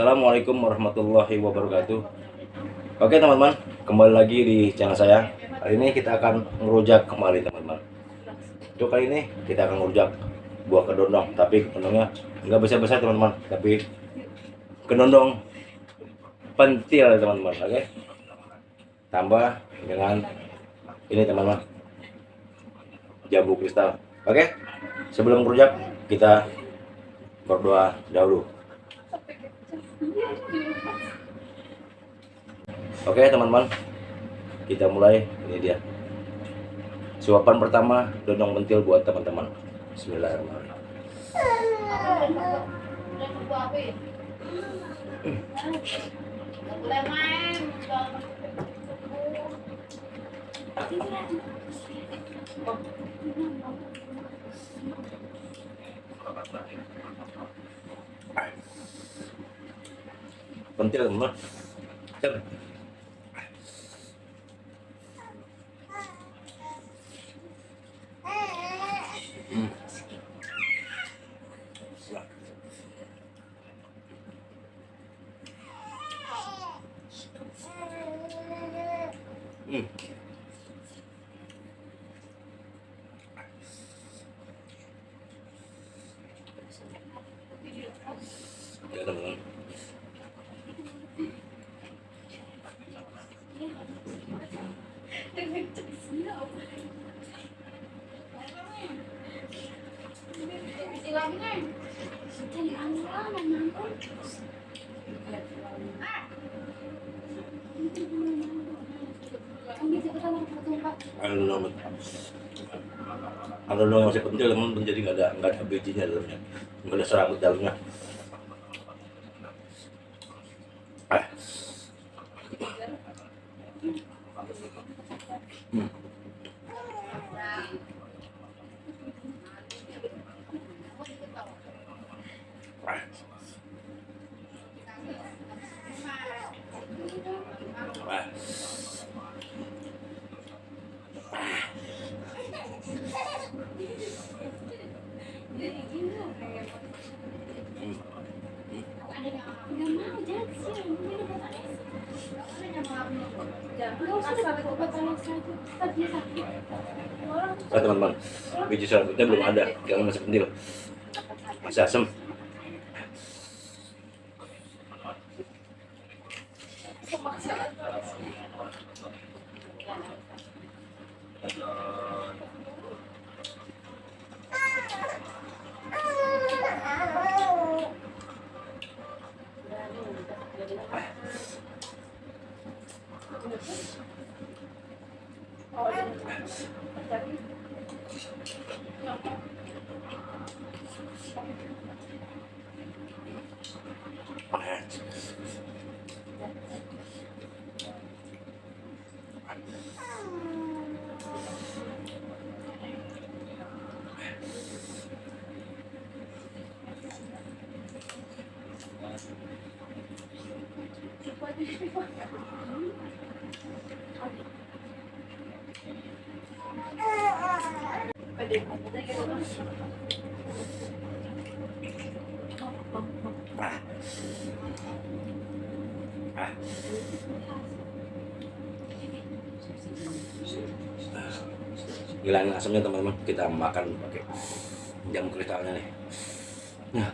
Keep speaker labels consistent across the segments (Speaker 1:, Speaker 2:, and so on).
Speaker 1: Assalamualaikum warahmatullahi wabarakatuh. Oke teman-teman, kembali lagi di channel saya. Hari ini kita akan ngerujak kembali teman-teman. Untuk kali ini kita akan ngerujak buah kedondong, tapi kedondongnya nggak besar-besar teman-teman, tapi kedondong pentil teman-teman. Oke, tambah dengan ini teman-teman, jambu kristal. Oke, sebelum ngerujak kita berdoa dahulu. Oke teman-teman, kita mulai. Ini dia suapan pertama dondong pentil buat teman-teman. Bismillahirrahmanirrahim. Pentil teman-teman. Ya teman-teman. Kalau yang masih pentil teman, jadi nggak ada bijinya dalamnya, nggak ada serabut dalamnya. Nah teman-teman, biji serabutnya belum ada, yang masih pentil, masih asam. Hilangin asamnya teman-teman, kita makan pakai jambu kristalnya nih. Nah.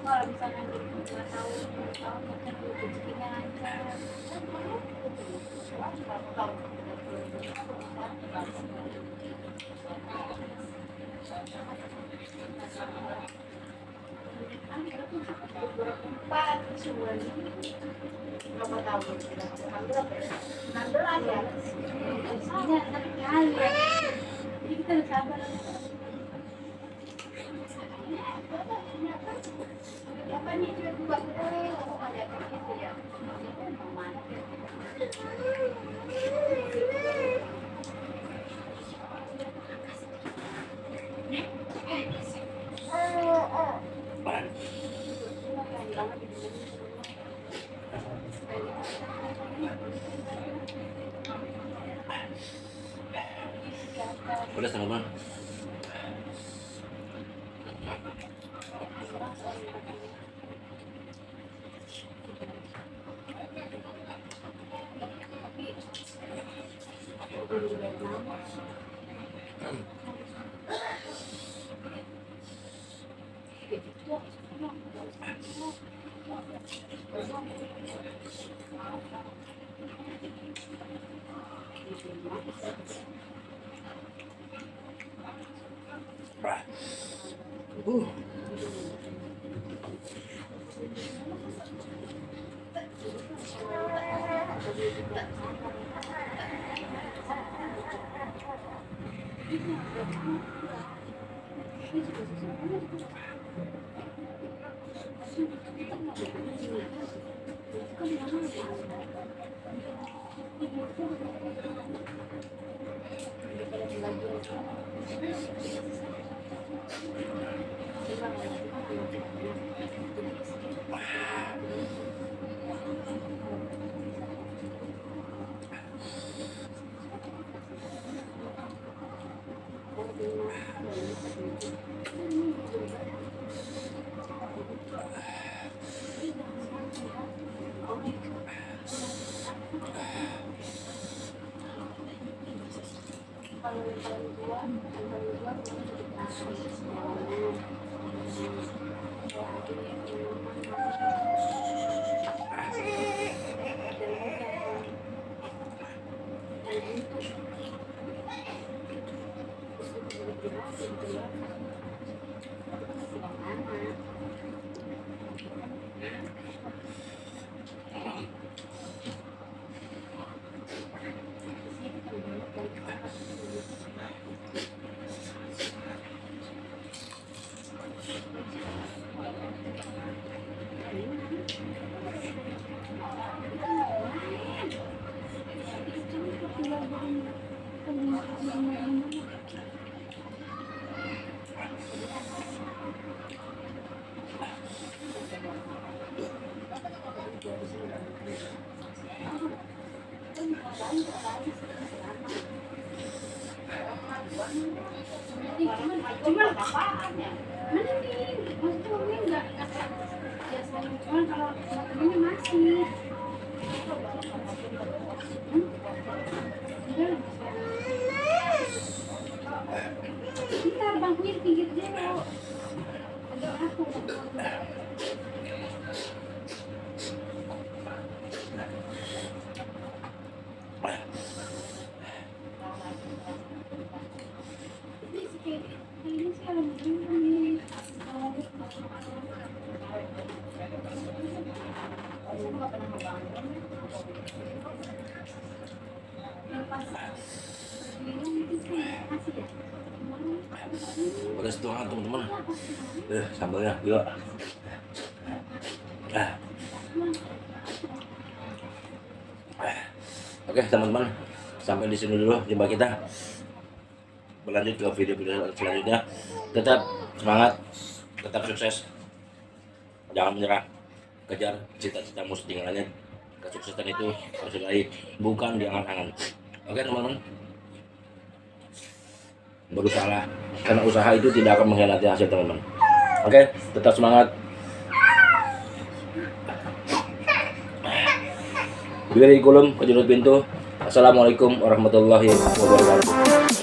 Speaker 2: Kalau misalnya 2 tahun, 3 tahun, mungkin rezekinya lancar. Empat sebulan berapa tahun? 16 ya. Rezekinya kali ya. Jadi kita harus sabar. Apa nih juga buat ada gitu ya.
Speaker 1: Udah teman-teman. Kalau yang paling tua, cukup nasi semuanya.
Speaker 2: Cuman apaan ya? Mana nih? Maksudnya mami enggak biasanya, cuman kalau temennya masih. Bentar, bangkunya di pinggir dulu. Agak aku. Ini sih kalau begini.
Speaker 1: Pedas banget teman-teman. Sambalnya gila. Oke teman-teman, sampai di sini dulu jumpa kita. Berlanjut ke video-video selanjutnya. Tetap semangat, tetap sukses, jangan menyerah, kejar cita-citamu setinggalannya. Kesuksesan itu harus diraih, bukan di angan-angan. Oke teman-teman, berusaha, karena usaha itu tidak akan mengkhianati hasil teman-teman. Oke, tetap semangat. Beri kolom, kejurut pintu. Assalamualaikum warahmatullahi wabarakatuh.